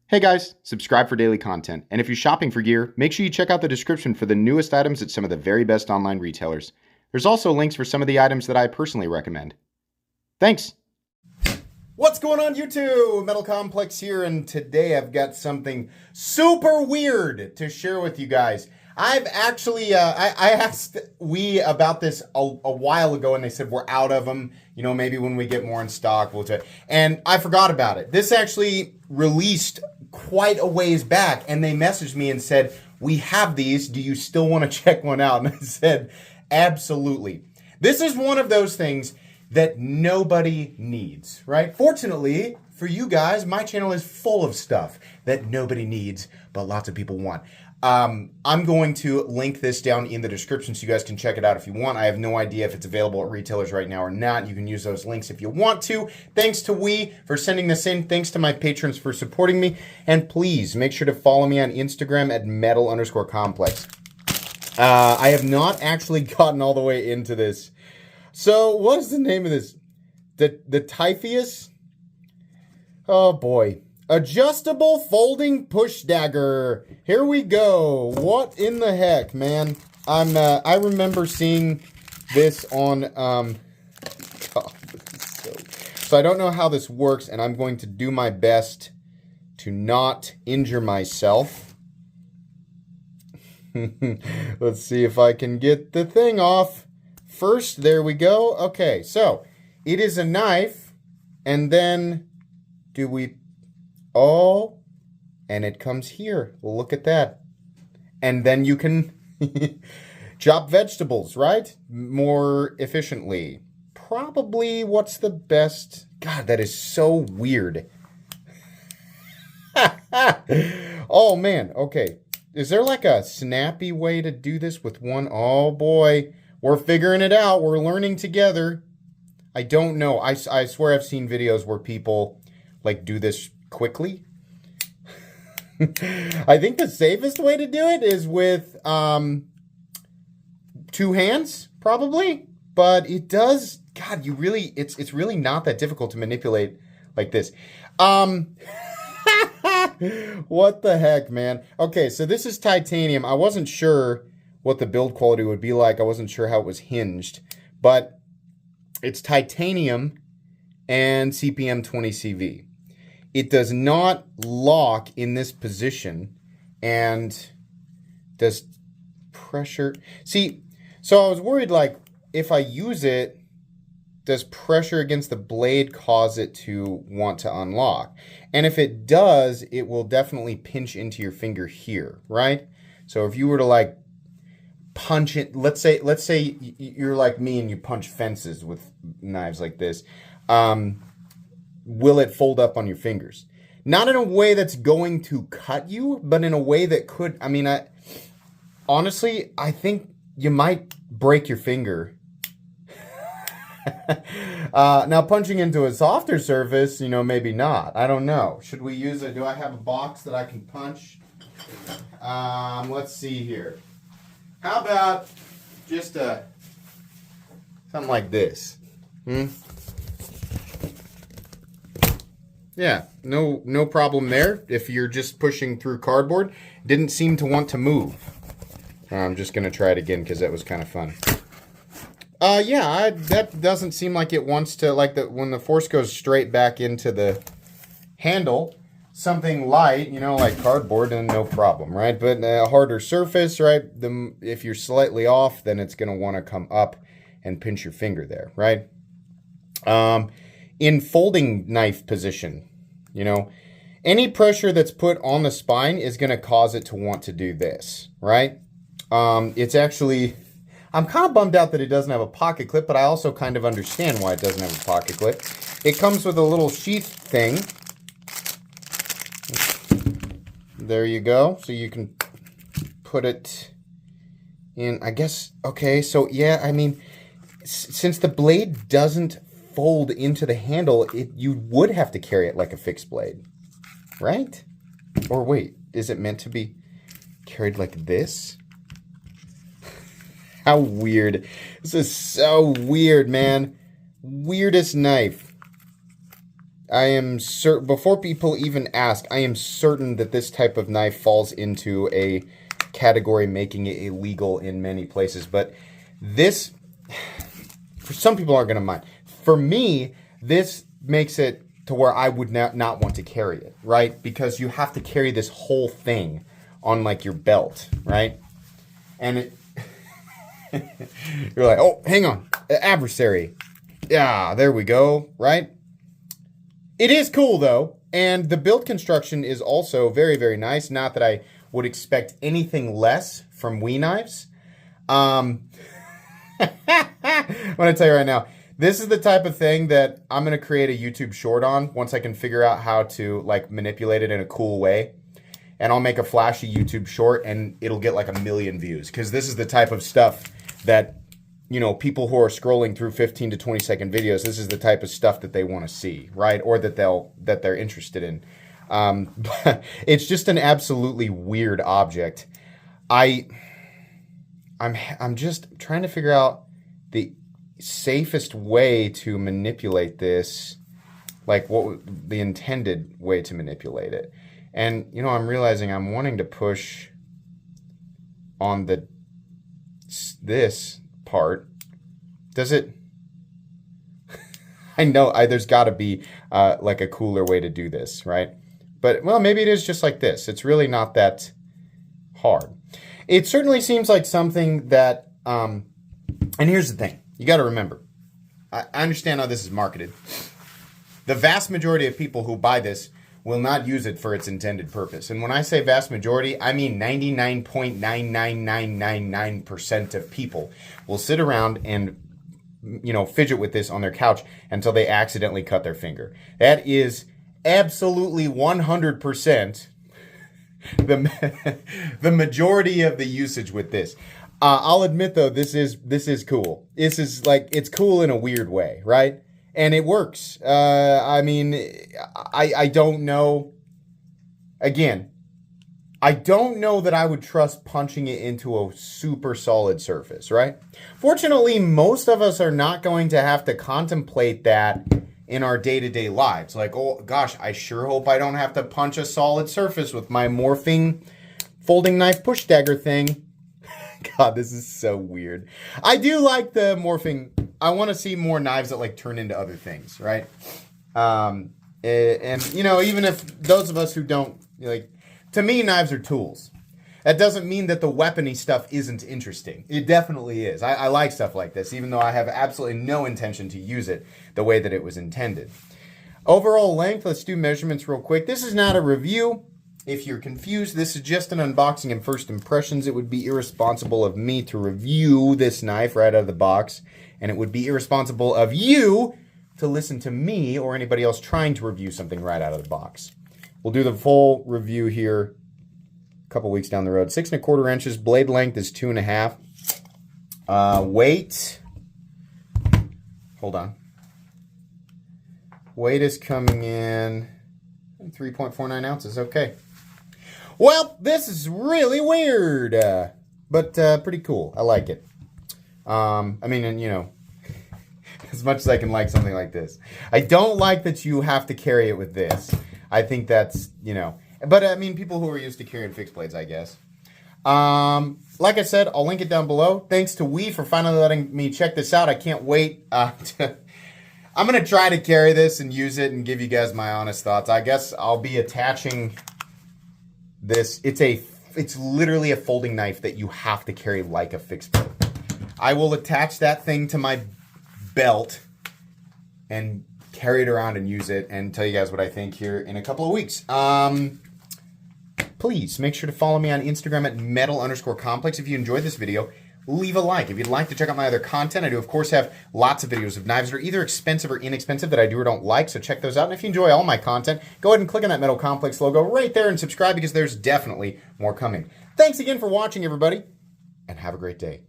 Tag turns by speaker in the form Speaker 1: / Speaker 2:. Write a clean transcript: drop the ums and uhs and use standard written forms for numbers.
Speaker 1: Hey guys, subscribe for daily content. And if you're shopping for gear, make sure you check out the description for the newest items at some of the very best online retailers. There's also links for some of the items that I personally recommend. Thanks! What's going on YouTube? Metal Complex here, and today I've got something super weird to share with you guys. I've actually, I asked WE about this a while ago, and they said we're out of them. You know, maybe when we get more in stock, we'll do it. And I forgot about it. This actually released quite a ways back, and they messaged me and said, we have these. Do you still want to check one out? And I said, absolutely. This is one of those things that nobody needs, right? Fortunately for you guys, my channel is full of stuff that nobody needs, but lots of people want. I'm going to link this down in the description so you guys can check it out if you want. I have no idea if it's available at retailers right now or not. You can use those links if you want to. Thanks to WE for sending this in. Thanks to my patrons for supporting me. And please make sure to follow me on Instagram at metal_complex. I have not actually gotten all the way into this. So what is the name of this? The Typhoeus? Oh boy. Adjustable folding push dagger. Here we go. What in the heck, man? I remember seeing this on God, so I don't know how this works, and I'm going to do my best to not injure myself. Let's see if I can get the thing off. First, there we go. Okay, so it is a knife, and then do we... Oh, and it comes here. Look at that. And then you can chop vegetables, right? More efficiently. Probably what's the best... God, that is so weird. Oh, man. Okay. Is there like a snappy way to do this with one? Oh, boy. We're figuring it out. We're learning together. I don't know. I swear I've seen videos where people like do this quickly. I think the safest way to do it is with two hands, probably. But it does, God, you really, it's really not that difficult to manipulate like this. What the heck, man? Okay, so this is titanium. I wasn't sure what the build quality would be like. I wasn't sure how it was hinged. But it's titanium and CPM 20 CV. It does not lock in this position and does pressure. See, so I was worried, like, if I use it, does pressure against the blade cause it to want to unlock? And if it does, it will definitely pinch into your finger here, right? So if you were to, like, punch it, let's say you're like me and you punch fences with knives like this, will it fold up on your fingers? Not in a way that's going to cut you, but in a way that could, I mean, honestly, I think you might break your finger. Now, punching into a softer surface, you know, maybe not. I don't know. Should we use it? Do I have a box that I can punch? Let's see here. How about just something like this? Yeah, no problem there. If you're just pushing through cardboard, didn't seem to want to move. I'm just gonna try it again because that was kind of fun. Yeah, that doesn't seem like it wants to, like when the force goes straight back into the handle, something light, you know, like cardboard, then no problem, right? But a harder surface, right? If you're slightly off, then it's gonna want to come up and pinch your finger there, right? In folding knife position, you know, any pressure that's put on the spine is going to cause it to want to do this, right? It's actually, I'm kind of bummed out that it doesn't have a pocket clip, but I also kind of understand why it doesn't have a pocket clip. It comes with a little sheath thing. There you go. So you can put it in, I guess, okay, so yeah, I mean, since the blade doesn't fold into the handle, you would have to carry it like a fixed blade, right? Or wait, is it meant to be carried like this? How weird. This is so weird, man. Weirdest knife. I am certain, before people even ask, I am certain that this type of knife falls into a category making it illegal in many places. But this, for some people, aren't going to mind. For me, this makes it to where I would not want to carry it, right? Because you have to carry this whole thing on like your belt, right? And it, you're like, oh, hang on, adversary. Yeah, there we go, right? It is cool though, and the build construction is also very, very nice. Not that I would expect anything less from WE knives. I'm gonna tell you right now, this is the type of thing that I'm gonna create a YouTube short on once I can figure out how to like manipulate it in a cool way. And I'll make a flashy YouTube short and it'll get like 1 million views. Because this is the type of stuff that, you know, people who are scrolling through 15 to 20 second videos, this is the type of stuff that they want to see, right? Or that they're interested in. But it's just an absolutely weird object. I'm just trying to figure out the safest way to manipulate this, like what the intended way to manipulate it. And, you know, I'm realizing I'm wanting to push on this part. Does it? I know there's got to be like a cooler way to do this, right? But, well, maybe it is just like this. It's really not that hard. It certainly seems like something that, and here's the thing. You got to remember, I understand how this is marketed. The vast majority of people who buy this will not use it for its intended purpose. And when I say vast majority, I mean 99.99999% of people will sit around and, you know, fidget with this on their couch until they accidentally cut their finger. That is absolutely 100% the majority of the usage with this. I'll admit though, this is cool. This is like, it's cool in a weird way, right? And it works. I mean, I don't know. Again, I don't know that I would trust punching it into a super solid surface, right? Fortunately, most of us are not going to have to contemplate that in our day-to-day lives. Like, oh gosh, I sure hope I don't have to punch a solid surface with my morphing folding knife push dagger thing. God, this is so weird. I do like the morphing. I want to see more knives that like turn into other things, right? And you know, even if those of us who don't, like, to me, knives are tools. That doesn't mean that the weapony stuff isn't interesting. It definitely is. I like stuff like this, even though I have absolutely no intention to use it the way that it was intended. Overall length, let's do measurements real quick. This is not a review. If you're confused, this is just an unboxing and first impressions. It would be irresponsible of me to review this knife right out of the box. And it would be irresponsible of you to listen to me or anybody else trying to review something right out of the box. We'll do the full review here a couple weeks down the road. 6 1/4 inches. Blade length is 2.5. Weight. Hold on. Weight is coming in 3.49 ounces. Okay. Well, this is really weird, but pretty cool. I like it. I mean, and you know, as much as I can like something like this, I don't like that you have to carry it with this. I think that's, you know, but I mean, people who are used to carrying fixed blades, I guess. Like I said, I'll link it down below. Thanks to WE for finally letting me check this out. I can't wait I'm going to try to carry this and use it and give you guys my honest thoughts. I guess I'll be attaching this. It's literally a folding knife that you have to carry like a fixed blade. I will attach that thing to my belt and carry it around and use it and tell you guys what I think here in a couple of weeks. Please make sure to follow me on Instagram at metal_complex. If you enjoyed this video, leave a like. If you'd like to check out my other content, I do, of course, have lots of videos of knives that are either expensive or inexpensive that I do or don't like, so check those out. And if you enjoy all my content, go ahead and click on that Metal Complex logo right there and subscribe because there's definitely more coming. Thanks again for watching, everybody, and have a great day.